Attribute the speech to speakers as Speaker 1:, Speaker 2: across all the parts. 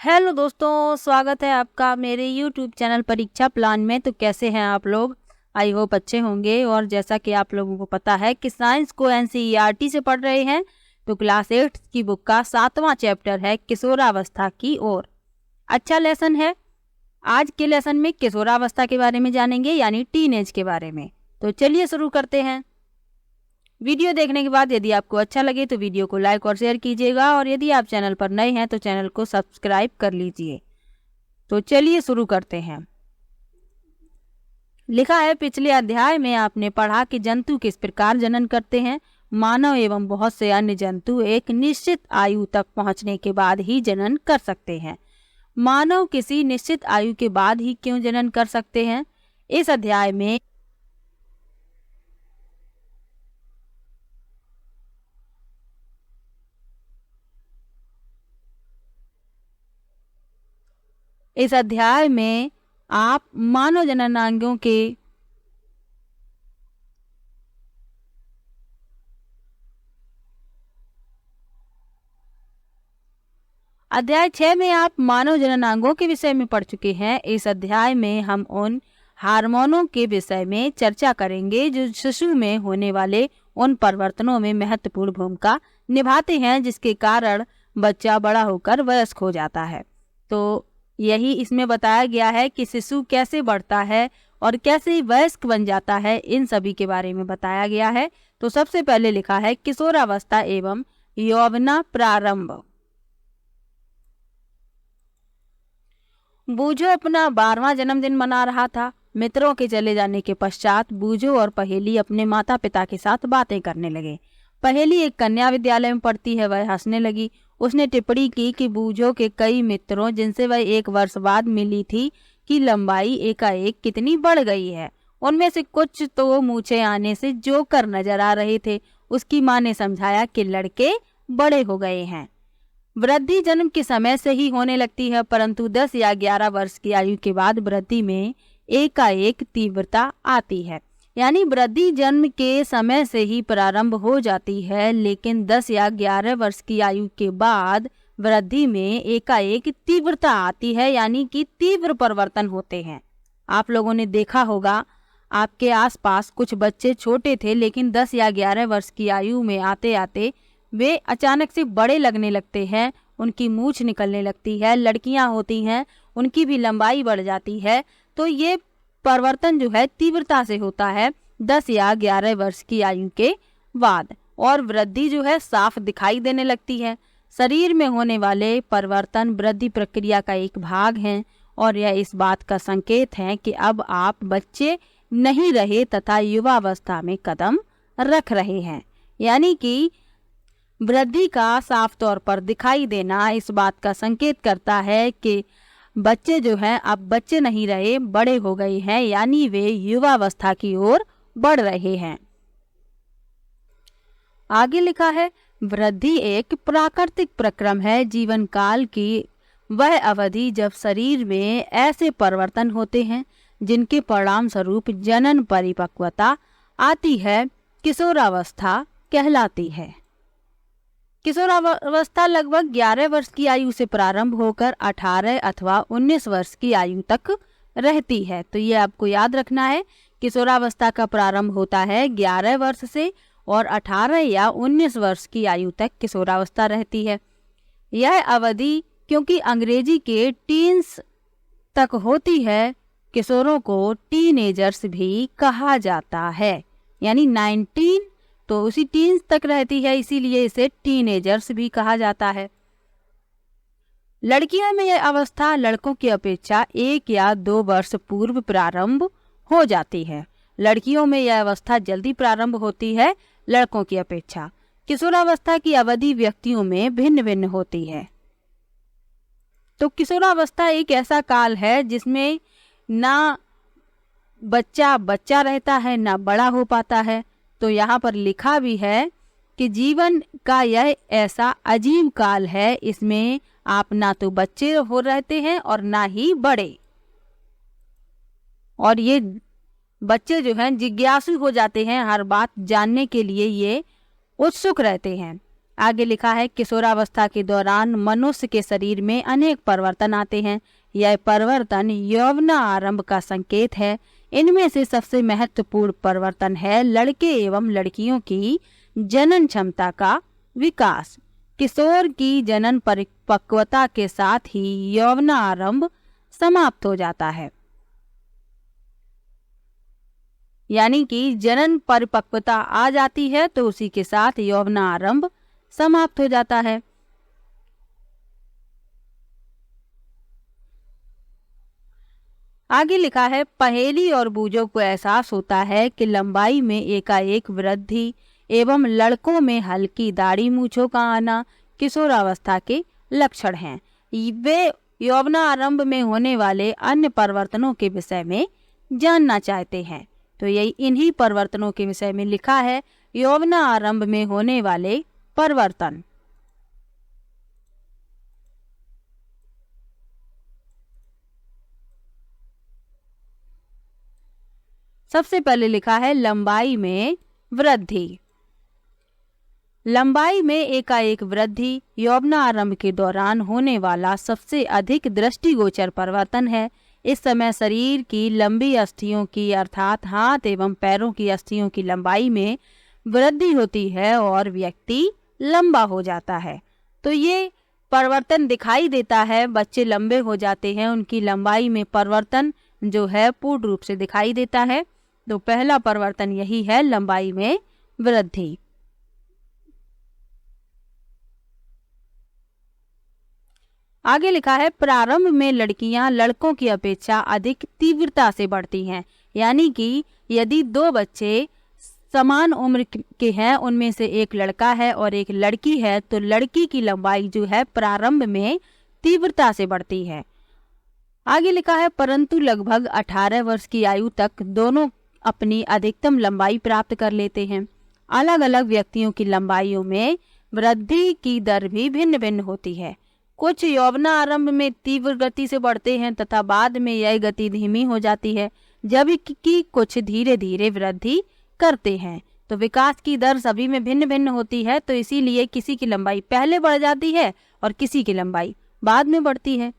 Speaker 1: Hello दोस्तों, स्वागत है आपका मेरे YouTube चैनल परीक्षा प्लान में। तो कैसे हैं आप लोग? आई होप अच्छे होंगे। और जैसा कि आप लोगों को पता है कि साइंस को NCERT से पढ़ रहे हैं, तो क्लास 8 की बुक का 7वां चैप्टर है किशोरावस्था की ओर। अच्छा लेसन है। आज के लेसन में किशोरावस्था के बारे में जानेंगे, यानी टीनेज के बारे में। तो चलिए शुरू करते हैं। वीडियो देखने के बाद यदि आपको अच्छा लगे तो वीडियो को लाइक और शेयर कीजिएगा, और यदि आप चैनल पर नए हैं तो चैनल को सब्सक्राइब कर लीजिए। तो चलिए शुरू करते हैं। लिखा है, पिछले अध्याय में आपने पढ़ा कि जंतु किस प्रकार जनन करते हैं। मानव एवं बहुत से अन्य जंतु एक निश्चित आयु तक पहुंचने के बाद ही जनन कर सकते हैं। मानव किसी निश्चित आयु के बाद ही क्यों जनन कर सकते हैं? इस अध्याय में आप मानव जननांगों के अध्याय 6 में आप मानव जननांगों के विषय में पढ़ चुके हैं। इस अध्याय में हम उन हार्मोनों के विषय में चर्चा करेंगे जो शिशु में होने वाले उन परिवर्तनों में महत्वपूर्ण भूमिका निभाते हैं, जिसके कारण बच्चा बड़ा होकर वयस्क हो जाता है। तो यही इसमें बताया गया है कि शिशु कैसे बढ़ता है और कैसे वयस्क बन जाता है, इन सभी के बारे में बताया गया है। तो सबसे पहले लिखा है किशोरावस्था एवं यौवना प्रारंभ। बूझो अपना 12वां जन्मदिन मना रहा था। मित्रों के चले जाने के पश्चात बूझो और पहेली अपने माता पिता के साथ बातें करने लगे। पहेली एक कन्या विद्यालय में पढ़ती है, वह हंसने लगी। उसने टिप्पणी की कि बूझो के कई मित्रों जिनसे वह 1 वर्ष बाद मिली थी की लंबाई एकाएक कितनी बढ़ गई है। उनमें से कुछ तो मूछें आने से जोकर नजर आ रहे थे। उसकी माँ ने समझाया कि लड़के बड़े हो गए हैं। वृद्धि जन्म के समय से ही होने लगती है, परंतु 10 या 11 वर्ष की आयु के बाद वृद्धि में एकाएक तीव्रता आती है। यानी वृद्धि जन्म के समय से ही प्रारंभ हो जाती है, लेकिन 10 या 11 वर्ष की आयु के बाद वृद्धि में एकाएक तीव्रता आती है, यानी कि तीव्र परिवर्तन होते हैं। आप लोगों ने देखा होगा, आपके आसपास कुछ बच्चे छोटे थे, लेकिन 10 या 11 वर्ष की आयु में आते आते वे अचानक से बड़े लगने लगते हैं। उनकी मूछ निकलने लगती है। लड़कियां होती हैं, उनकी भी लंबाई बढ़ जाती है। तो ये परिवर्तन जो है तीव्रता से होता है 10 या 11 वर्ष की आयु के बाद, और वृद्धि जो है साफ दिखाई देने लगती है। शरीर में होने वाले परिवर्तन वृद्धि प्रक्रिया का एक भाग हैं, और यह इस बात का संकेत है कि अब आप बच्चे नहीं रहे तथा युवावस्था में कदम रख रहे हैं। यानी कि वृद्धि का साफ तौर पर दिखाई देना इस बात का संकेत करता है कि बच्चे जो हैं अब बच्चे नहीं रहे, बड़े हो गए हैं, यानी वे युवावस्था की ओर बढ़ रहे हैं। आगे लिखा है, वृद्धि एक प्राकृतिक प्रक्रम है। जीवन काल की वह अवधि जब शरीर में ऐसे परिवर्तन होते हैं जिनके परिणाम स्वरूप जनन परिपक्वता आती है, किशोरावस्था कहलाती है। किशोरावस्था लगभग 11 वर्ष की आयु से प्रारंभ होकर 18 अथवा 19 वर्ष की आयु तक रहती है। तो ये आपको याद रखना है, किशोरावस्था का प्रारंभ होता है 11 वर्ष से, और 18 या 19 वर्ष की आयु तक किशोरावस्था रहती है। यह अवधि क्योंकि अंग्रेजी के टीन्स तक होती है, किशोरों को टीनेजर्स भी कहा जाता है। यानी 19 तो उसी टीन्स तक रहती है, इसीलिए इसे टीनेजर्स भी कहा जाता है। लड़कियों में यह अवस्था लड़कों की अपेक्षा 1 या 2 वर्ष पूर्व प्रारंभ हो जाती है। लड़कियों में यह अवस्था जल्दी प्रारंभ होती है लड़कों की अपेक्षा। किशोरावस्था की अवधि व्यक्तियों में भिन्न भिन्न होती है। तो किशोरावस्था एक ऐसा काल है जिसमें ना बच्चा बच्चा रहता है, ना बड़ा हो पाता है। तो यहाँ पर लिखा भी है कि जीवन का यह ऐसा अजीब काल है, इसमें आप ना तो बच्चे हो रहते हैं और ना ही बड़े। और ये बच्चे जो हैं जिज्ञासु हो जाते हैं, हर बात जानने के लिए ये उत्सुक रहते हैं। आगे लिखा है किशोरावस्था के दौरान मनुष्य के शरीर में अनेक परिवर्तन आते हैं। यह परिवर्तन यौवना आरंभ का संकेत है। इनमें से सबसे महत्वपूर्ण परिवर्तन है लड़के एवं लड़कियों की जनन क्षमता का विकास। किशोर की जनन परिपक्वता के साथ ही यौवना आरंभ समाप्त हो जाता है, यानी कि जनन परिपक्वता आ जाती है तो उसी के साथ यौवना आरंभ समाप्त हो जाता है। आगे लिखा है पहेली और बूझों को एहसास होता है कि लंबाई में एकाएक वृद्धि एवं लड़कों में हल्की दाढ़ी मूछों का आना किशोरावस्था के लक्षण हैं। वे यौवना आरंभ में होने वाले अन्य परिवर्तनों के विषय में जानना चाहते हैं। तो यही इन्हीं परिवर्तनों के विषय में लिखा है, यौवना आरंभ में होने वाले परिवर्तन। सबसे पहले लिखा है लंबाई में वृद्धि। लंबाई में एकाएक वृद्धि यौवना आरंभ के दौरान होने वाला सबसे अधिक दृष्टिगोचर परिवर्तन है। इस समय शरीर की लंबी अस्थियों की अर्थात हाथ एवं पैरों की अस्थियों की लंबाई में वृद्धि होती है और व्यक्ति लंबा हो जाता है। तो ये परिवर्तन दिखाई देता है, बच्चे लंबे हो जाते हैं, उनकी लंबाई में परिवर्तन जो है पूर्ण रूप से दिखाई देता है। तो पहला परिवर्तन यही है, लंबाई में वृद्धि। आगे लिखा है प्रारंभ में लड़कियां लड़कों की अपेक्षा अधिक तीव्रता से बढ़ती हैं, यानी कि यदि दो बच्चे समान उम्र के हैं, उनमें से एक लड़का है और एक लड़की है, तो लड़की की लंबाई जो है प्रारंभ में तीव्रता से बढ़ती है। आगे लिखा है परंतु लगभग 18 वर्ष की आयु तक दोनों अपनी अधिकतम लंबाई प्राप्त कर लेते हैं। अलग अलग व्यक्तियों की लंबाइयों में वृद्धि की दर भी भिन्न भिन्न होती है। कुछ यौवना आरंभ में तीव्र गति से बढ़ते हैं तथा बाद में यह गति धीमी हो जाती है, जबकि कुछ धीरे धीरे वृद्धि करते हैं। तो विकास की दर सभी में भिन्न भिन्न होती है, तो इसीलिए किसी की लंबाई पहले बढ़ जाती है और किसी की लंबाई बाद में बढ़ती है।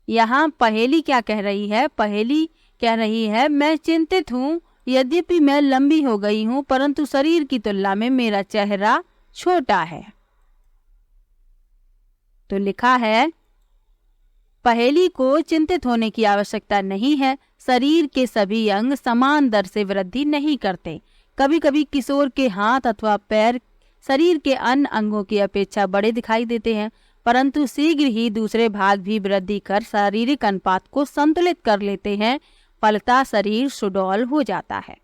Speaker 1: यहाँ पहेली क्या कह रही है? पहेली कह रही है मैं चिंतित हूँ, यद्यपि मैं लंबी हो गई हूँ परंतु शरीर की तुलना में मेरा चेहरा छोटा है। तो लिखा है पहेली को चिंतित होने की आवश्यकता नहीं है। शरीर के सभी अंग समान दर से वृद्धि नहीं करते। कभी कभी किशोर के हाथ अथवा पैर शरीर के अन्य अंगों की अपेक्षा बड़े दिखाई देते हैं, परंतु शीघ्र ही दूसरे भाग भी वृद्धि कर शारीरिक अनुपात को संतुलित कर लेते हैं। फलतः शरीर सुडौल हो जाता है।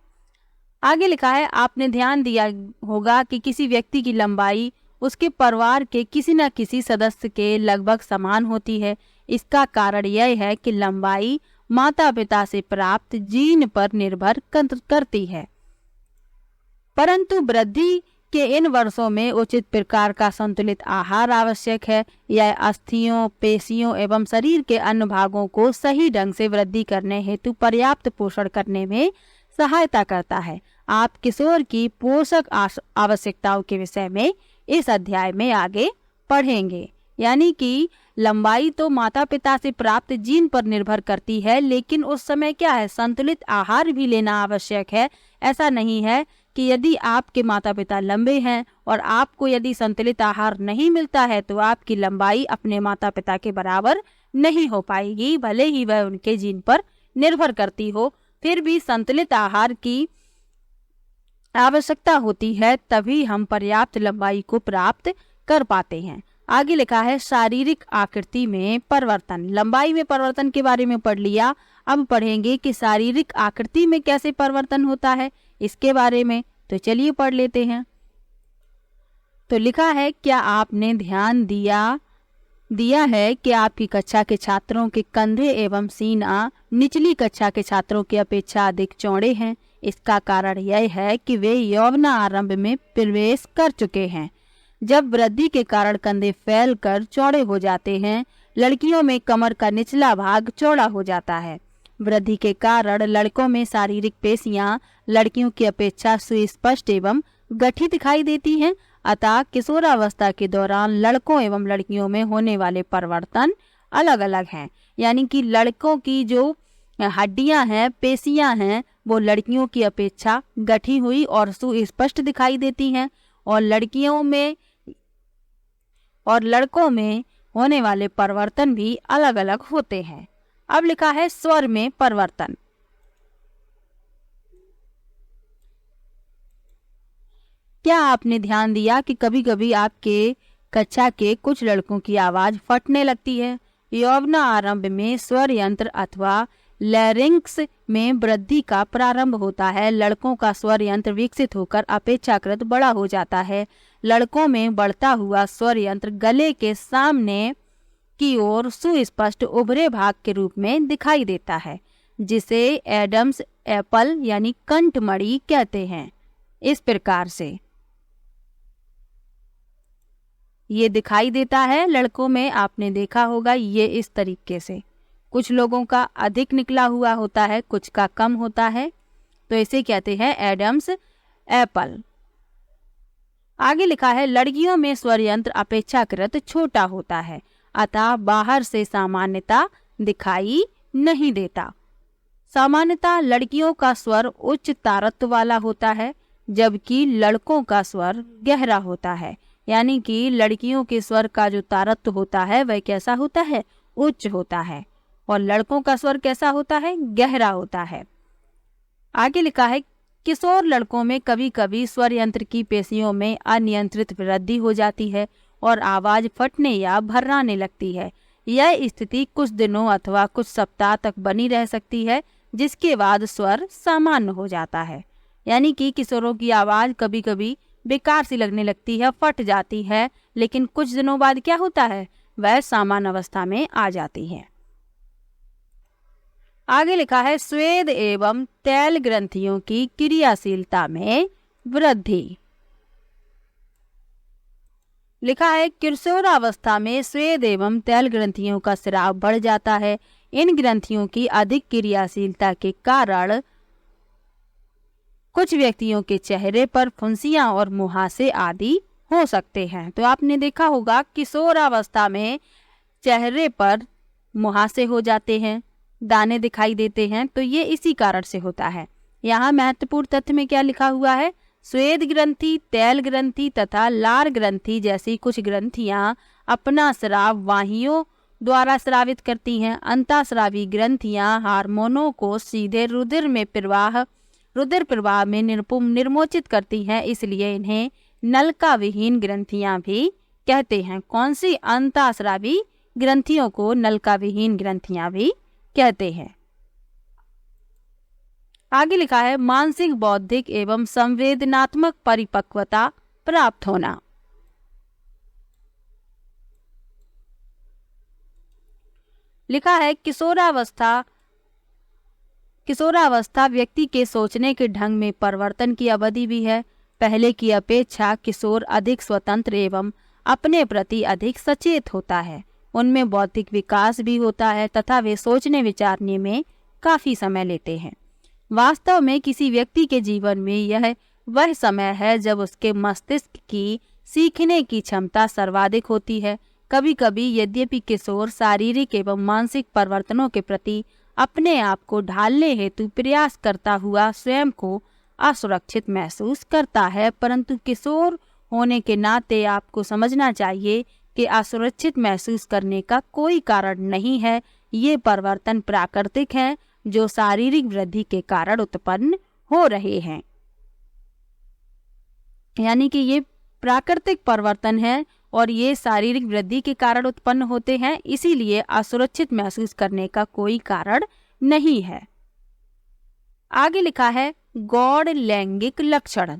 Speaker 1: आगे लिखा है आपने ध्यान दिया होगा कि किसी व्यक्ति की लंबाई उसके परिवार के किसी न किसी सदस्य के लगभग समान होती है। इसका कारण यह है कि लंबाई माता पिता से प्राप्त जीन पर निर्भर करती है, परंतु वृद्धि के इन वर्षों में उचित प्रकार का संतुलित आहार आवश्यक है। यह अस्थियों, पेशियों एवं शरीर के अन्य भागों को सही ढंग से वृद्धि करने हेतु पर्याप्त पोषण करने में सहायता करता है। आप किशोर की पोषक आवश्यकताओं के विषय में इस अध्याय में आगे पढ़ेंगे। यानी कि लंबाई तो माता पिता से प्राप्त जीन पर निर्भर करती है, लेकिन उस समय क्या है, संतुलित आहार भी लेना आवश्यक है। ऐसा नहीं है कि यदि आपके माता पिता लंबे हैं और आपको यदि संतुलित आहार नहीं मिलता है तो आपकी लंबाई अपने माता पिता के बराबर नहीं हो पाएगी, भले ही वह उनके जीन पर निर्भर करती हो। फिर भी संतुलित आहार की आवश्यकता होती है, तभी हम पर्याप्त लंबाई को प्राप्त कर पाते हैं। आगे लिखा है शारीरिक आकृति में परिवर्तन। लंबाई में परिवर्तन के बारे में पढ़ लिया, अब पढ़ेंगे कि शारीरिक आकृति में कैसे परिवर्तन होता है इसके बारे में। तो चलिए पढ़ लेते हैं। तो लिखा है क्या आपने ध्यान दिया है कि आपकी कक्षा के छात्रों के कंधे एवं सीना निचली कक्षा के छात्रों की अपेक्षा अधिक चौड़े हैं। इसका कारण यह है कि वे यौवना आरंभ में प्रवेश कर चुके हैं, जब वृद्धि के कारण कंधे फैलकर चौड़े हो जाते हैं। लड़कियों में कमर का निचला भाग चौड़ा हो जाता है। वृद्धि के कारण लड़कों में शारीरिक पेशियां लड़कियों की अपेक्षा सुस्पष्ट एवं गठित दिखाई देती हैं। अतः किशोरावस्था के दौरान लड़कों एवं लड़कियों में होने वाले परिवर्तन अलग अलग हैं। यानी कि लड़कों की जो हड्डियां हैं, पेशियां हैं, वो लड़कियों की अपेक्षा गठी हुई और सुस्पष्ट दिखाई देती हैं, और लड़कों में होने वाले परिवर्तन भी अलग अलग होते हैं। अब लिखा है स्वर में परिवर्तन। क्या आपने ध्यान दिया कि कभी कभी आपके कक्षा के कुछ लड़कों की आवाज फटने लगती है? यौवन आरंभ में स्वर यंत्र अथवा लैरिंक्स में वृद्धि का प्रारंभ होता है। लड़कों का स्वर यंत्र विकसित होकर अपेक्षाकृत बड़ा हो जाता है। लड़कों में बढ़ता हुआ स्वर यंत्र गले के सामने की ओर सुस्पष्ट उभरे भाग के रूप में दिखाई देता है, जिसे एडम्स एप्पल यानी कंठमणि कहते हैं। इस प्रकार से ये दिखाई देता है लड़कों में। आपने देखा होगा ये इस तरीके से, कुछ लोगों का अधिक निकला हुआ होता है, कुछ का कम होता है, तो इसे कहते हैं एडम्स एप्पल। आगे लिखा है लड़कियों में स्वर यंत्र अपेक्षाकृत छोटा होता है, अतः बाहर से सामान्यता दिखाई नहीं देता। सामान्यतः लड़कियों का स्वर उच्च तारत्व वाला होता है, जबकि लड़कों का स्वर गहरा होता है। यानी कि लड़कियों के स्वर का जो तारत्व होता है वह कैसा होता है? उच्च होता है, और लड़कों का स्वर कैसा होता है? गहरा होता है। आगे लिखा है किशोर लड़कों में कभी कभी स्वर यंत्र की पेशियों में अनियंत्रित वृद्धि हो जाती है और आवाज फटने या भर्राने लगती है। यह स्थिति कुछ दिनों अथवा कुछ सप्ताह तक बनी रह सकती है, जिसके बाद स्वर सामान्य हो जाता है। यानी कि किशोरों की आवाज कभी कभी बेकार सी लगने लगती है, फट जाती है, लेकिन कुछ दिनों बाद क्या होता है? वह सामान्य अवस्था में आ जाती है। आगे लिखा है स्वेद एवं तैल ग्रंथियों की क्रियाशीलता में वृद्धि। लिखा है किशोरावस्था में स्वेद एवं तैल ग्रंथियों का स्राव बढ़ जाता है। इन ग्रंथियों की अधिक क्रियाशीलता के कारण कुछ व्यक्तियों के चेहरे पर फुंसियां और मुहासे आदि हो सकते हैं। तो आपने देखा होगा किशोरावस्था में चेहरे पर मुहासे हो जाते हैं, दाने दिखाई देते हैं, तो ये इसी कारण से होता है। यहाँ महत्वपूर्ण तथ्य में क्या लिखा हुआ है? स्वेद ग्रंथि, तैल ग्रंथि तथा लार ग्रंथि जैसी कुछ ग्रंथियां अपना स्राव वाहियों द्वारा स्रावित करती हैं। अंतःस्रावी ग्रंथियां हार्मोनों को सीधे रुधिर प्रवाह में निर्मोचित करती हैं, इसलिए इन्हें नलका विहीन ग्रंथियां भी कहते हैं। कौन सी? अंतःस्रावी ग्रंथियों को नलका विहीन ग्रंथियां भी कहते हैं। आगे लिखा है मानसिक, बौद्धिक एवं संवेदनात्मक परिपक्वता प्राप्त होना। लिखा है किशोरावस्था व्यक्ति के सोचने के ढंग में परिवर्तन की अवधि भी है। पहले की अपेक्षा किशोर अधिक स्वतंत्र एवं अपने प्रति अधिक सचेत होता है। उनमें बौद्धिक विकास भी होता है तथा वे सोचने विचारने में काफी समय लेते हैं। वास्तव में किसी व्यक्ति के जीवन में यह वह समय है जब उसके मस्तिष्क की सीखने की क्षमता सर्वाधिक होती है। कभी कभी यद्यपि किशोर शारीरिक एवं मानसिक परिवर्तनों के प्रति अपने आप को ढालने हेतु प्रयास करता हुआ स्वयं को असुरक्षित महसूस करता है, परंतु किशोर होने के नाते आपको समझना चाहिए कि असुरक्षित महसूस करने का कोई कारण नहीं है। ये परिवर्तन प्राकृतिक हैं जो शारीरिक वृद्धि के कारण उत्पन्न हो रहे हैं। यानी कि ये प्राकृतिक परिवर्तन है और ये शारीरिक वृद्धि के कारण उत्पन्न होते हैं, इसीलिए असुरक्षित महसूस करने का कोई कारण नहीं है। आगे लिखा है गौड़ लैंगिक लक्षण।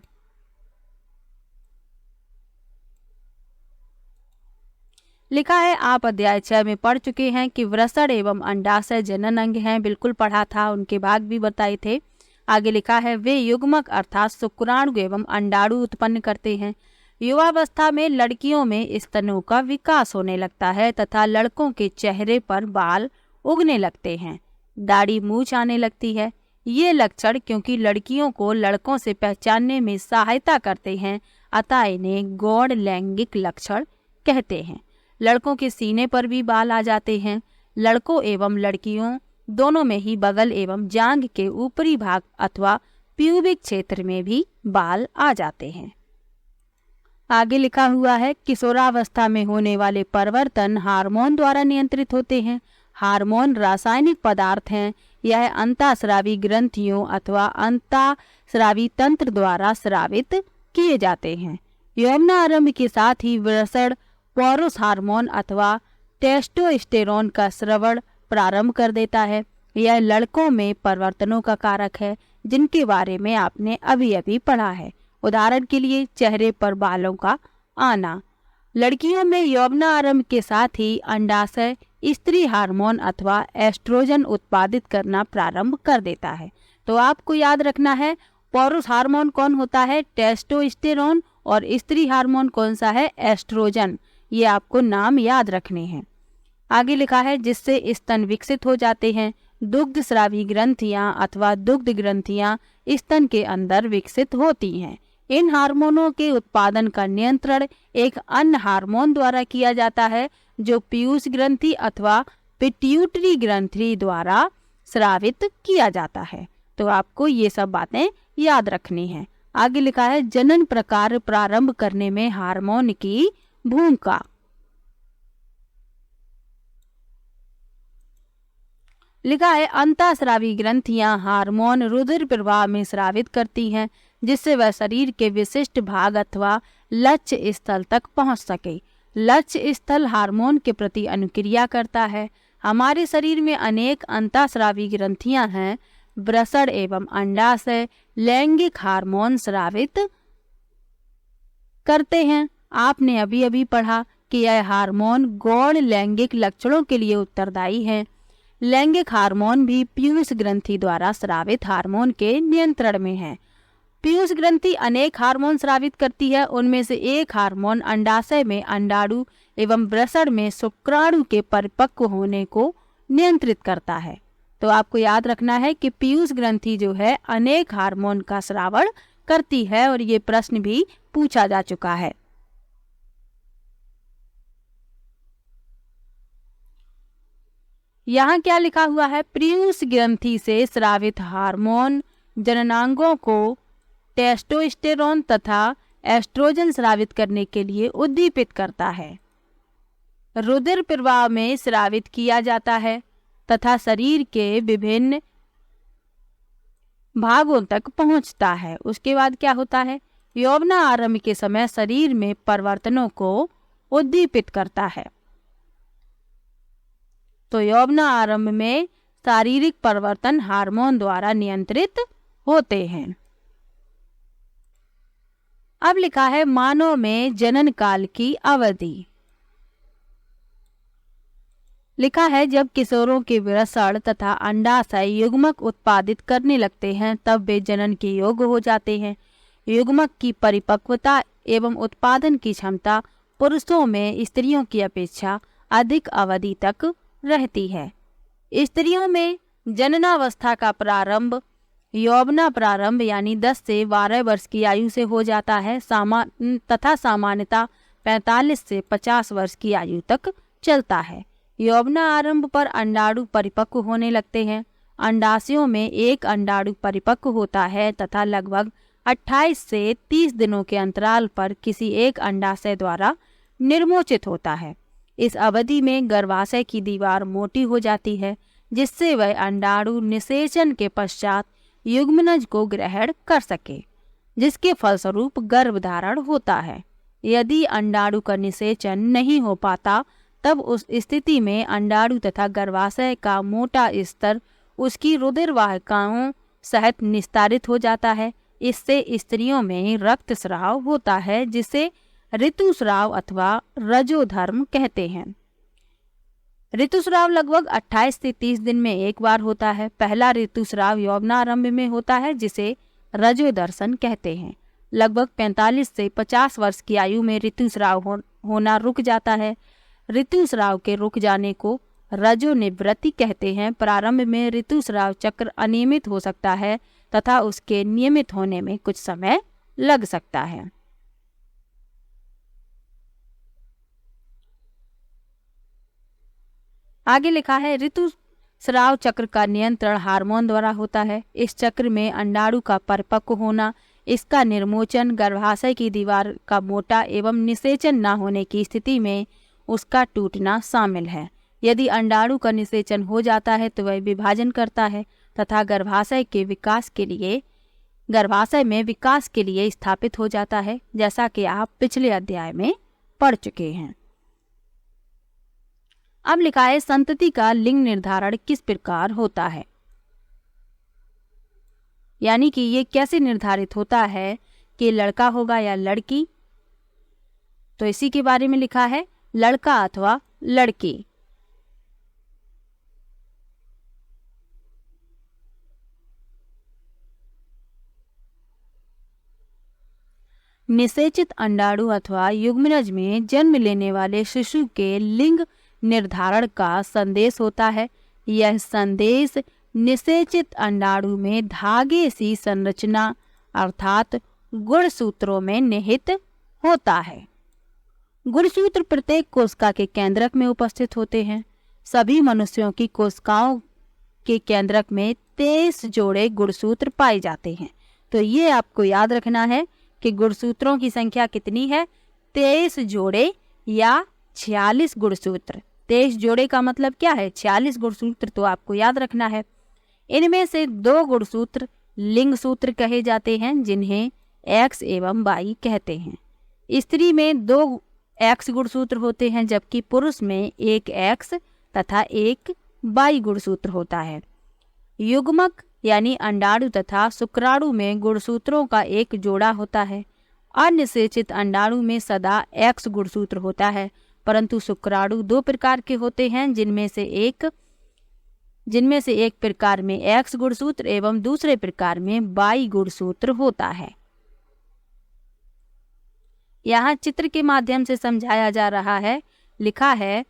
Speaker 1: लिखा है आप अध्याय 6 में पढ़ चुके हैं कि वृषण एवं अंडाशय जनन अंग हैं, बिल्कुल पढ़ा था, उनके भाग भी बताए थे। आगे लिखा है वे युग्मक अर्थात शुक्राणु एवं अंडाणु उत्पन्न करते हैं। युवावस्था में लड़कियों में स्तनों का विकास होने लगता है तथा लड़कों के चेहरे पर बाल उगने लगते हैं। दाढ़ी मूंछ आने लगती है। ये लक्षण क्योंकि लड़कियों को लड़कों से पहचानने में सहायता करते हैं, अतः इन्हें गौण लैंगिक लक्षण कहते हैं। लड़कों के सीने पर भी बाल आ जाते हैं। लड़कों एवं लड़कियों दोनों में ही बगल एवं जांघ के ऊपरी भाग अथवा प्यूबिक क्षेत्र में भी बाल आ जाते हैं। आगे लिखा हुआ है, किशोरावस्था में होने वाले परिवर्तन हार्मोन द्वारा नियंत्रित होते हैं। हार्मोन रासायनिक पदार्थ हैं। यह अंतःस्रावी ग्रंथियों अथवा अंतःस्रावी तंत्र द्वारा स्रावित किए जाते हैं। यौवनारंभ के साथ ही वृषण पौरुष हार्मोन अथवा टेस्टोस्टेरोन का स्रवण प्रारंभ कर देता है। यह लड़कों में परिवर्तनों का कारक है जिनके बारे में आपने अभी अभी पढ़ा है। उदाहरण के लिए चेहरे पर बालों का आना। लड़कियों में यौवनारंभ के साथ ही अंडाशय स्त्री हार्मोन अथवा एस्ट्रोजन उत्पादित करना प्रारंभ कर देता है। तो आपको याद रखना है, पौरुष हार्मोन कौन होता है? टेस्टोस्टेरोन। और स्त्री हार्मोन कौन सा है? एस्ट्रोजन। ये आपको नाम याद रखने हैं। आगे लिखा है, जिससे स्तन विकसित हो जाते हैं। दुग्ध स्रावी ग्रंथियां अथवा दुग्ध ग्रंथियां स्तन के अंदर विकसित होती हैं। इन हार्मोनों के उत्पादन का नियंत्रण एक अन्य हार्मोन द्वारा किया जाता है जो पीयूष ग्रंथि अथवा पिट्यूटरी ग्रंथि द्वारा स्रावित किया जाता है। तो आपको ये सब बातें याद रखनी है। आगे लिखा है, जनन प्रकार प्रारंभ करने में हार्मोन की भूमिका। लिखा है, अंतःस्रावी ग्रंथियां हार्मोन रुधिर प्रवाह में स्रावित करती हैं जिससे वह शरीर के विशिष्ट भाग अथवा लक्ष्य स्थल तक पहुंच सके। लक्ष्य स्थल हार्मोन के प्रति अनुक्रिया करता है। हमारे शरीर में अनेक अंतःस्रावी ग्रंथियां हैं। वृषण एवं अंडाशय लैंगिक हार्मोन स्रावित करते हैं। आपने अभी अभी पढ़ा कि यह हार्मोन गौण लैंगिक लक्षणों के लिए उत्तरदायी है। लैंगिक हार्मोन भी पीयूष ग्रंथि द्वारा स्रावित हार्मोन के नियंत्रण में है। पीयूष ग्रंथि अनेक हार्मोन स्रावित करती है। उनमें से एक हार्मोन अंडाशय में अंडाणु एवं वृषण में शुक्राणु के परिपक्व होने को नियंत्रित करता है। तो आपको याद रखना है कि पीयूष ग्रंथि जो है अनेक हार्मोन का स्रावण करती है और ये प्रश्न भी पूछा जा चुका है। यहाँ क्या लिखा हुआ है? पीयूष ग्रंथि से स्रावित हार्मोन जननांगों को टेस्टोस्टेरोन तथा एस्ट्रोजन स्रावित करने के लिए उद्दीपित करता है। रुधिर प्रवाह में स्रावित किया जाता है तथा शरीर के विभिन्न भागों तक पहुंचता है। उसके बाद क्या होता है? यौवना आरंभ के समय शरीर में परिवर्तनों को उद्दीपित करता है। तो यौवना आरंभ में शारीरिक परिवर्तन हार्मोन द्वारा नियंत्रित होते हैं। अब लिखा है, मानव में जनन काल की अवधि। लिखा है, जब किशोरों के वृषण तथा अंडाशय युग्मक उत्पादित करने लगते हैं तब वे जनन के योग्य हो जाते हैं। युग्मक की परिपक्वता एवं उत्पादन की क्षमता पुरुषों में स्त्रियों की अपेक्षा अधिक अवधि तक रहती है। स्त्रियों में जननावस्था का प्रारंभ यौवना प्रारंभ यानी 10 से 12 वर्ष की आयु से हो जाता है तथा सामान्यतः 45 से 50 वर्ष की आयु तक चलता है। यौवना आरंभ पर अंडाणु परिपक्व होने लगते हैं। अंडाशयों में एक अंडाणु परिपक्व होता है तथा लगभग 28 से 30 दिनों के अंतराल पर किसी एक अंडाशय द्वारा निर्मोचित होता है। इस अवधि में गर्भाशय की दीवार मोटी हो जाती है जिससे वह अंडाणु निषेचन के पश्चात युग्मनज को ग्रहण कर सके, जिसके फलस्वरूप गर्भधारण होता है। यदि अंडाणु का निषेचन नहीं हो पाता तब उस स्थिति में अंडाणु तथा गर्भाशय का मोटा स्तर उसकी रुधिर वाहिकाओं सहित निस्तारित हो जाता है। इससे स्त्रियों में रक्तस्राव होता है जिसे ऋतुस्राव अथवा रजोधर्म कहते हैं। ऋतुस्राव लगभग 28 से 30 दिन में एक बार होता है। पहला ऋतुस्राव यौवनारंभ में होता है जिसे रजोदर्शन कहते हैं। लगभग 45 से 50 वर्ष की आयु में ऋतुस्राव होना रुक जाता है। ऋतुस्राव के रुक जाने को रजोनिवृत्ति कहते हैं। प्रारंभ में ऋतुस्राव चक्र अनियमित हो सकता है तथा उसके नियमित होने में कुछ समय लग सकता है। आगे लिखा है ऋतुस्राव चक्र का नियंत्रण हार्मोन द्वारा होता है। इस चक्र में अंडाणु का परिपक्व होना, इसका निर्मोचन, गर्भाशय की दीवार का मोटा एवं निषेचन न होने की स्थिति में उसका टूटना शामिल है। यदि अंडाणु का निषेचन हो जाता है तो वह विभाजन करता है तथा गर्भाशय में विकास के लिए स्थापित हो जाता है, जैसा कि आप पिछले अध्याय में पढ़ चुके हैं। अब लिखा है संतति का लिंग निर्धारण किस प्रकार होता है, यानी कि ये कैसे निर्धारित होता है कि लड़का होगा या लड़की। तो इसी के बारे में लिखा है लड़का अथवा लड़की। निषेचित अंडाणु अथवा युग्मनज में जन्म लेने वाले शिशु के लिंग निर्धारण का संदेश होता है। यह संदेश निषेचित अंडाणु में धागे सी संरचना अर्थात गुणसूत्रों में निहित होता है। गुणसूत्र प्रत्येक कोशिका के केंद्रक में उपस्थित होते हैं। सभी मनुष्यों की कोशिकाओं के केंद्रक में 23 जोड़े गुणसूत्र पाए जाते हैं। तो ये आपको याद रखना है कि गुणसूत्रों की संख्या कितनी है, 23 जोड़े या 46 गुणसूत्र। 23 जोड़े का मतलब क्या है, 46 गुणसूत्र तो आपको याद रखना है। इनमें से 2 गुणसूत्र लिंग सूत्र कहे जाते हैं, जिन्हें एक्स एवं वाई कहते हैं। स्त्री में 2 एक्स गुणसूत्र होते हैं, जबकि पुरुष में 1 एक्स तथा 1 वाई गुणसूत्र होता है। युग्मक यानी अंडाणु तथा शुक्राणु में गुणसूत्रों का एक जोड़ा होता है। अनिषेचित अंडाणु में सदा एक्स गुणसूत्र होता है, परंतु शुक्राणु 2 प्रकार के होते हैं, जिनमें से एक प्रकार में एक्स गुणसूत्र एवं दूसरे प्रकार में वाई गुणसूत्र होता है। यहाँ चित्र के माध्यम से समझाया जा रहा है। लिखा है,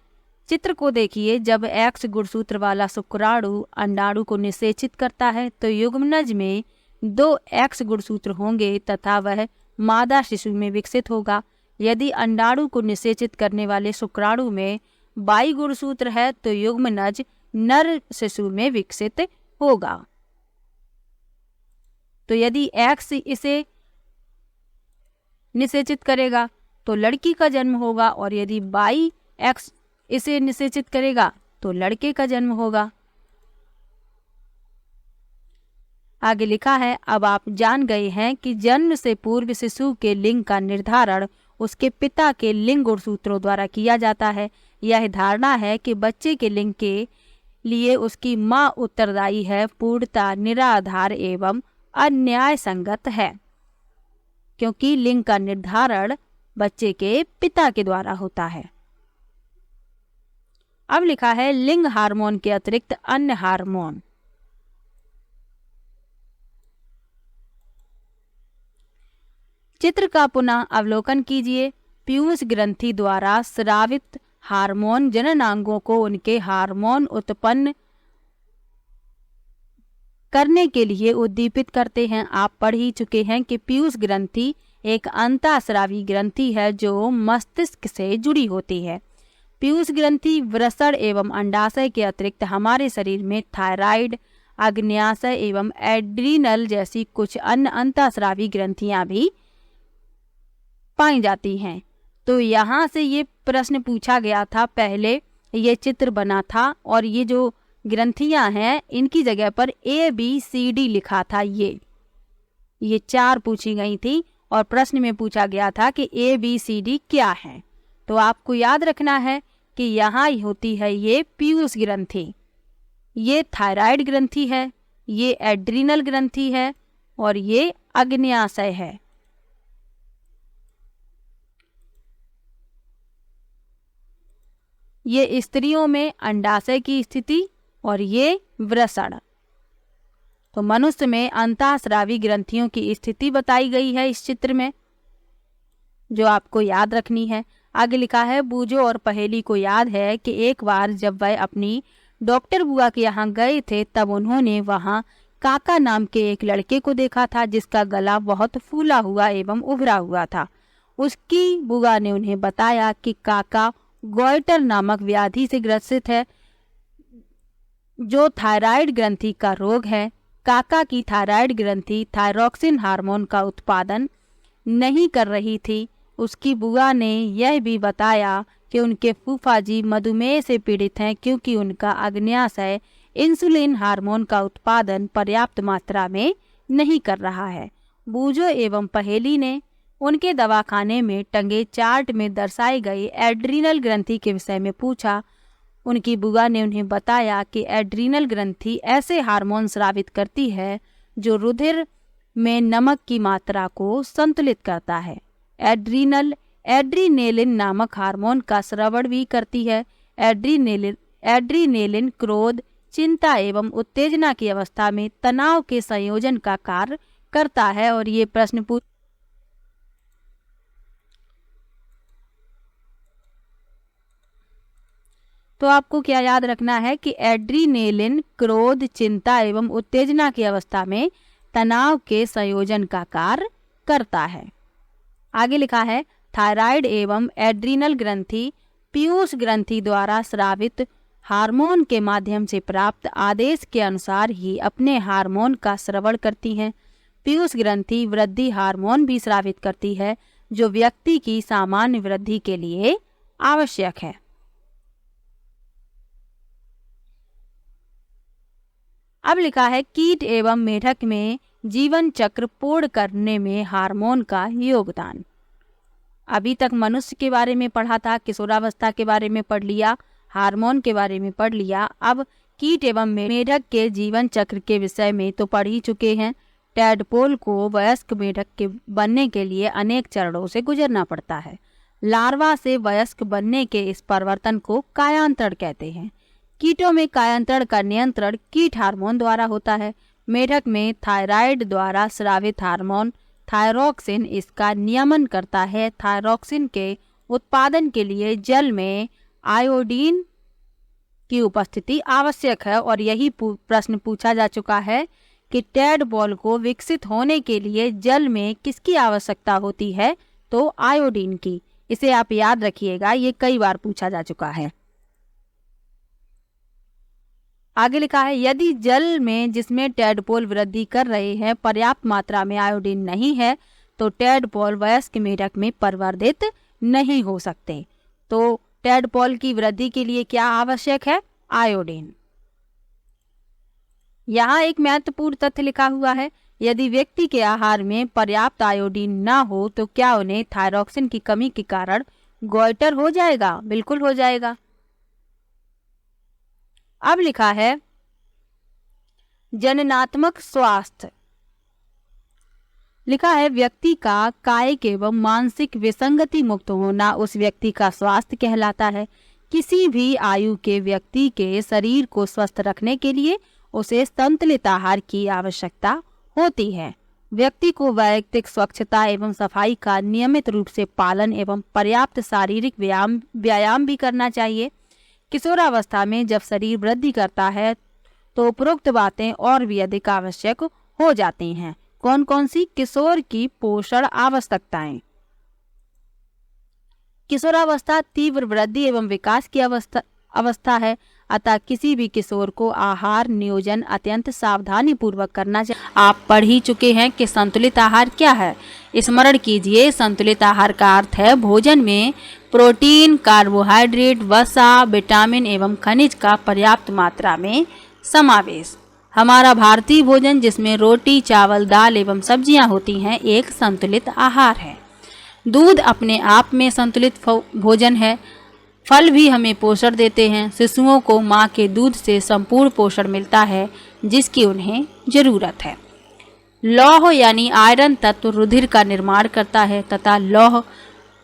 Speaker 1: चित्र को देखिए, जब एक्स गुणसूत्र वाला शुक्राणु अंडाणु को निषेचित करता है तो युग्मनज में 2 एक्स गुणसूत्र होंगे तथा वह मादा शिशु में विकसित होगा। यदि अंडाणु को निषेचित करने वाले शुक्राणु में वाई गुणसूत्र है तो युग्मनज नर शिशु में विकसित होगा। तो यदि एक्स इसे निषेचित करेगा तो लड़की का जन्म होगा, और यदि वाई एक्स इसे निषेचित करेगा तो लड़के का जन्म होगा। आगे लिखा है, अब आप जान गए हैं कि जन्म से पूर्व शिशु के लिंग का निर्धारण उसके पिता के लिंग गुणसूत्रों द्वारा किया जाता है। यह धारणा है कि बच्चे के लिंग के लिए उसकी माँ उत्तरदायी है, पूर्णतः निराधार एवं अन्याय संगत है, क्योंकि लिंग का निर्धारण बच्चे के पिता के द्वारा होता है। अब लिखा है लिंग हार्मोन के अतिरिक्त अन्य हार्मोन। चित्र का पुनः अवलोकन कीजिए। पीयूष ग्रंथि द्वारा स्रावित हार्मोन जननांगों को उनके हार्मोन उत्पन्न करने के लिए उद्दीपित करते हैं। आप पढ़ ही चुके हैं कि पीयूष ग्रंथि एक अंतःस्रावी ग्रंथि है जो मस्तिष्क से जुड़ी होती है। पीयूष ग्रंथि वृषण एवं अंडाशय के अतिरिक्त हमारे शरीर में थायराइड, अग्न्याशय एवं एड्रीनल जैसी कुछ अन्य अंतःस्रावी ग्रंथियां भी पाई जाती हैं। तो यहाँ से ये प्रश्न पूछा गया था, पहले ये चित्र बना था और ये जो ग्रंथियां हैं इनकी जगह पर ABCD लिखा था। ये 4 पूछी गई थी और प्रश्न में पूछा गया था कि ABCD क्या है। तो आपको याद रखना है कि यहाँ होती है ये पीयूष ग्रंथि, ये थायराइड ग्रंथि है, ये एड्रीनल ग्रंथि है और ये अग्न्याशय है। ये स्त्रियों में अंडाशय की स्थिति और ये वृषण। तो मनुष्य में अंतःस्रावी ग्रंथियों की स्थिति बताई गई है इस चित्र में, जो आपको याद रखनी है। आगे लिखा है, बूझो और पहेली को याद है कि एक बार जब वह अपनी डॉक्टर बुआ के यहाँ गए थे तब उन्होंने वहाँ काका नाम के एक लड़के को देखा था जिसका गला बहुत फूला हुआ एवं उभरा हुआ था। उसकी बुआ ने उन्हें बताया कि काका गॉइटर नामक व्याधि से ग्रसित है जो थायराइड ग्रंथि का रोग है। काका की थायराइड ग्रंथि थायरॉक्सिन हार्मोन का उत्पादन नहीं कर रही थी। उसकी बुआ ने यह भी बताया कि उनके फूफा जी मधुमेह से पीड़ित हैं क्योंकि उनका अग्न्याशय इंसुलिन हार्मोन का उत्पादन पर्याप्त मात्रा में नहीं कर रहा है। बूझो एवं पहेली ने उनके दवाखाने में टंगे चार्ट में दर्शाई गई एड्रीनल ग्रंथि के विषय में पूछा। उनकी बुआ ने उन्हें बताया कि एड्रीनल ग्रंथि ऐसे हार्मोन स्रावित करती है जो रुधिर में नमक की मात्रा को संतुलित करता है। एड्रीनेलिन नामक हार्मोन का स्रावण भी करती है। एड्रीनेलिन क्रोध, चिंता एवं उत्तेजना की अवस्था में तनाव के संयोजन का कार्य करता है। और ये प्रश्न तो आपको क्या याद रखना है कि एड्रीनेलिन क्रोध, चिंता एवं उत्तेजना की अवस्था में तनाव के संयोजन का कार्य करता है। आगे लिखा है, थायराइड एवं एड्रीनल ग्रंथि पीयूष ग्रंथि द्वारा स्रावित हार्मोन के माध्यम से प्राप्त आदेश के अनुसार ही अपने हार्मोन का स्रवण करती हैं। पीयूष ग्रंथि वृद्धि हार्मोन भी स्रावित करती है जो व्यक्ति की सामान्य वृद्धि के लिए आवश्यक है। अब लिखा है, कीट एवं मेढक में जीवन चक्र पूर्ण करने में हार्मोन का योगदान। अभी तक मनुष्य के बारे में पढ़ा था, किशोरावस्था के बारे में पढ़ लिया, हार्मोन के बारे में पढ़ लिया। अब कीट एवं मेढक के जीवन चक्र के विषय में तो पढ़ ही चुके हैं। टैडपोल को वयस्क मेढक के बनने के लिए अनेक चरणों से गुजरना पड़ता है। लार्वा से वयस्क बनने के इस परिवर्तन को कायांतरण कहते हैं। कीटों में कायांतरण का नियंत्रण कीट हार्मोन द्वारा होता है। मेढक में थायराइड द्वारा स्रावित हार्मोन थायरॉक्सिन इसका नियमन करता है। थायरॉक्सिन के उत्पादन के लिए जल में आयोडीन की उपस्थिति आवश्यक है। और यही प्रश्न पूछा जा चुका है कि टैडपोल को विकसित होने के लिए जल में किसकी आवश्यकता होती है, तो आयोडीन की। इसे आप याद रखिएगा, ये कई बार पूछा जा चुका है। आगे लिखा है, यदि जल में जिसमें टैडपोल वृद्धि कर रहे हैं पर्याप्त मात्रा में आयोडीन नहीं है तो टैडपोल वयस्क मेढक में परिवर्तित नहीं हो सकते। तो टैडपोल की वृद्धि के लिए क्या आवश्यक है, आयोडीन। यहाँ एक महत्वपूर्ण तथ्य लिखा हुआ है, यदि व्यक्ति के आहार में पर्याप्त आयोडीन न हो तो क्या उन्हें थायरॉक्सिन की कमी के कारण गॉइटर हो जाएगा? बिल्कुल हो जाएगा। अब लिखा है, जननात्मक स्वास्थ्य। लिखा है, व्यक्ति का कायिक एवं मानसिक विसंगति मुक्त होना उस व्यक्ति का स्वास्थ्य कहलाता है। किसी भी आयु के व्यक्ति के शरीर को स्वस्थ रखने के लिए उसे संतुलित आहार की आवश्यकता होती है। व्यक्ति को वैयक्तिक स्वच्छता एवं सफाई का नियमित रूप से पालन एवं पर्याप्त शारीरिक व्यायाम भी करना चाहिए। किशोरावस्था में जब शरीर वृद्धि करता है तो उपरोक्त बातें और भी अधिक आवश्यक हो जाती हैं। कौन कौन सी? किशोर की पोषण आवश्यकताएं। किशोरावस्था तीव्र वृद्धि एवं विकास की अवस्था है, अतः किसी भी किशोर को आहार नियोजन अत्यंत सावधानी पूर्वक करना चाहिए। आप पढ़ ही चुके हैं कि संतुलित आहार क्या है। स्मरण कीजिए, संतुलित आहार का अर्थ है भोजन में प्रोटीन, कार्बोहाइड्रेट, वसा, विटामिन एवं खनिज का पर्याप्त मात्रा में समावेश। हमारा भारतीय भोजन जिसमें रोटी, चावल, दाल एवं सब्जियां होती हैं, एक संतुलित आहार है। दूध अपने आप में संतुलित भोजन है। फल भी हमें पोषण देते हैं। शिशुओं को माँ के दूध से संपूर्ण पोषण मिलता है जिसकी उन्हें जरूरत है। लौह यानी आयरन तत्व रुधिर का निर्माण करता है तथा लौह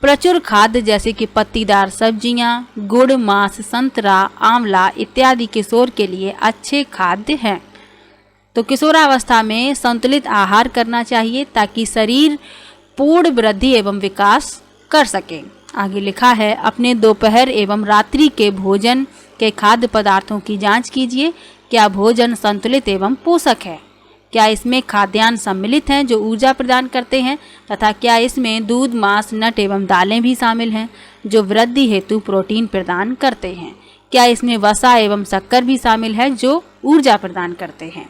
Speaker 1: प्रचुर खाद्य जैसे कि पत्तीदार सब्जियां, गुड़, मांस, संतरा, आंवला इत्यादि किशोर के लिए अच्छे खाद्य हैं। तो किशोरावस्था में संतुलित आहार करना चाहिए ताकि शरीर पूर्ण वृद्धि एवं विकास कर सके। आगे लिखा है, अपने दोपहर एवं रात्रि के भोजन के खाद्य पदार्थों की जांच कीजिए। क्या भोजन संतुलित एवं पोषक है? क्या इसमें खाद्यान्न सम्मिलित हैं जो ऊर्जा प्रदान करते हैं तथा क्या इसमें दूध, मांस, नट एवं दालें भी शामिल हैं जो वृद्धि हेतु प्रोटीन प्रदान करते हैं? क्या इसमें वसा एवं शक्कर भी शामिल है जो ऊर्जा प्रदान करते हैं?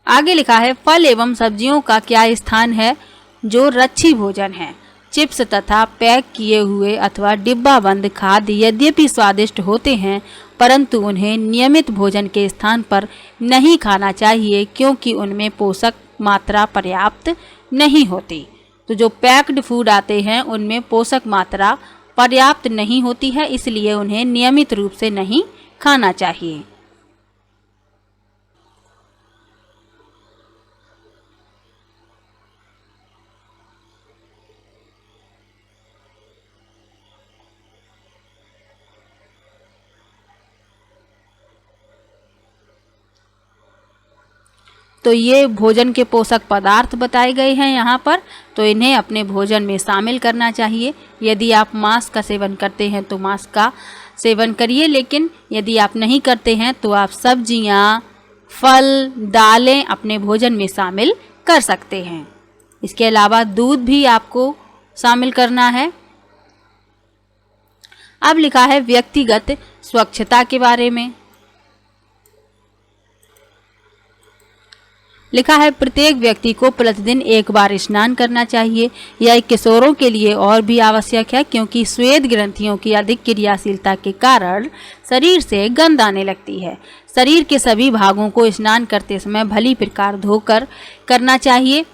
Speaker 1: आगे लिखा है, फल एवं सब्जियों का क्या स्थान है जो रच्छी भोजन है? चिप्स तथा पैक किए हुए अथवा डिब्बाबंद खाद्य यद्यपि स्वादिष्ट होते हैं परंतु उन्हें नियमित भोजन के स्थान पर नहीं खाना चाहिए क्योंकि उनमें पोषक मात्रा पर्याप्त नहीं होती। तो जो पैक्ड फूड आते हैं उनमें पोषक मात्रा पर्याप्त नहीं होती है, इसलिए उन्हें नियमित रूप से नहीं खाना चाहिए। तो ये भोजन के पोषक पदार्थ बताए गए हैं यहाँ पर, तो इन्हें अपने भोजन में शामिल करना चाहिए। यदि आप मांस का सेवन करते हैं तो मांस का सेवन करिए, लेकिन यदि आप नहीं करते हैं तो आप सब्जियाँ, फल, दालें अपने भोजन में शामिल कर सकते हैं। इसके अलावा दूध भी आपको शामिल करना है। अब लिखा है व्यक्तिगत स्वच्छता के बारे में। लिखा है, प्रत्येक व्यक्ति को प्रतिदिन एक बार स्नान करना चाहिए। यह किशोरों के लिए और भी आवश्यक है क्योंकि श्वेत ग्रंथियों की अधिक क्रियाशीलता के कारण शरीर से गंध आने लगती है। शरीर के सभी भागों को स्नान करते समय भली प्रकार धोकर करना चाहिए।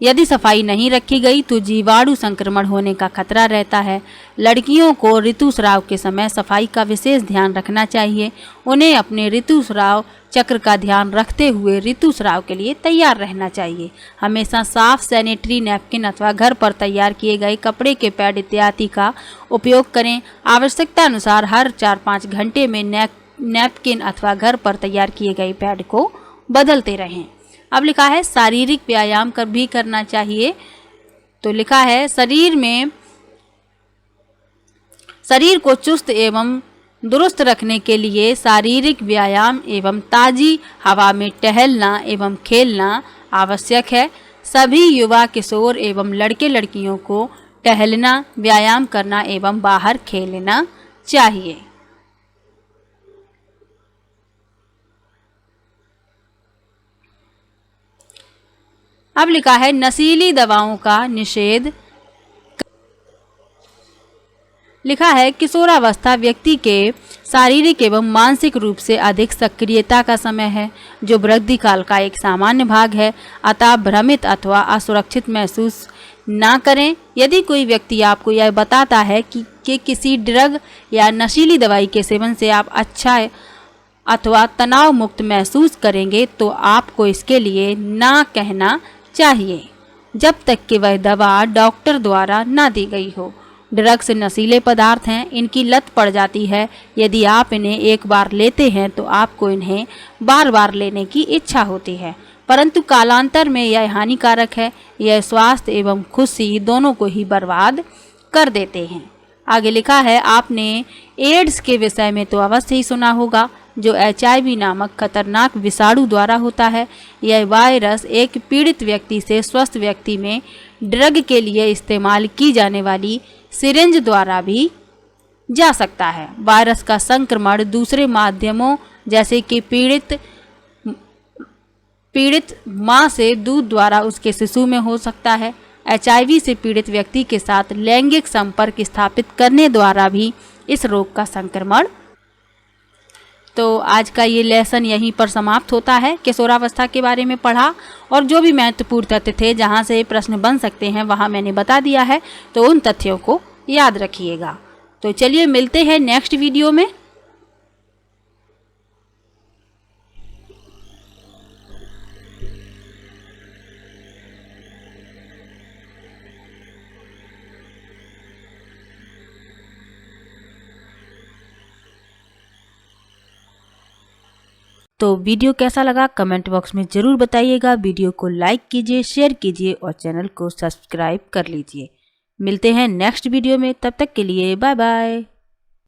Speaker 1: यदि सफाई नहीं रखी गई तो जीवाणु संक्रमण होने का खतरा रहता है। लड़कियों को ऋतुस्राव के समय सफाई का विशेष ध्यान रखना चाहिए। उन्हें अपने ऋतुस्राव चक्र का ध्यान रखते हुए ऋतुस्राव के लिए तैयार रहना चाहिए। हमेशा साफ सैनिटरी नैपकिन अथवा घर पर तैयार किए गए कपड़े के पैड इत्यादि का उपयोग करें। आवश्यकता अनुसार हर 4-5 घंटे में नैपकिन अथवा घर पर तैयार किए गए पैड को बदलते रहें। अब लिखा है शारीरिक व्यायाम भी करना चाहिए। तो लिखा है शरीर को चुस्त एवं दुरुस्त रखने के लिए शारीरिक व्यायाम एवं ताजी हवा में टहलना एवं खेलना आवश्यक है। सभी युवा, किशोर एवं लड़के लड़कियों को टहलना, व्यायाम करना एवं बाहर खेलना चाहिए। अब लिखा है नशीली दवाओं का निषेध। लिखा है किशोरावस्था व्यक्ति के शारीरिक एवं मानसिक रूप से अधिक सक्रियता का समय है जो वृद्धि काल का एक सामान्य भाग है। अतः भ्रमित अथवा असुरक्षित महसूस ना करें। यदि कोई व्यक्ति आपको यह बताता है कि किसी ड्रग या नशीली दवाई के सेवन से आप अच्छा अथवा तनाव मुक्त महसूस करेंगे तो आपको इसके लिए ना कहना चाहिए जब तक कि वह दवा डॉक्टर द्वारा ना दी गई हो। ड्रग्स नशीले पदार्थ हैं, इनकी लत पड़ जाती है। यदि आप इन्हें एक बार लेते हैं तो आपको इन्हें बार बार लेने की इच्छा होती है, परंतु कालांतर में यह हानिकारक है। यह स्वास्थ्य एवं खुशी दोनों को ही बर्बाद कर देते हैं। आगे लिखा है आपने एड्स के विषय में तो अवश्य ही सुना होगा जो HIV नामक खतरनाक विषाणु द्वारा होता है। यह वायरस एक पीड़ित व्यक्ति से स्वस्थ व्यक्ति में ड्रग के लिए इस्तेमाल की जाने वाली सिरिंज द्वारा भी जा सकता है। वायरस का संक्रमण दूसरे माध्यमों जैसे कि पीड़ित मां से दूध द्वारा उसके शिशु में हो सकता है। HIV से पीड़ित व्यक्ति के साथ लैंगिक संपर्क स्थापित करने द्वारा भी इस रोग का संक्रमण। तो आज का ये लेसन यहीं पर समाप्त होता है। किशोरावस्था के बारे में पढ़ा और जो भी महत्वपूर्ण तथ्य थे जहाँ से प्रश्न बन सकते हैं वहाँ मैंने बता दिया है, तो उन तथ्यों को याद रखिएगा। तो चलिए मिलते हैं नेक्स्ट वीडियो में। तो वीडियो कैसा लगा कमेंट बॉक्स में ज़रूर बताइएगा। वीडियो को लाइक कीजिए, शेयर कीजिए और चैनल को सब्सक्राइब कर लीजिए। मिलते हैं नेक्स्ट वीडियो में, तब तक के लिए बाय बाय।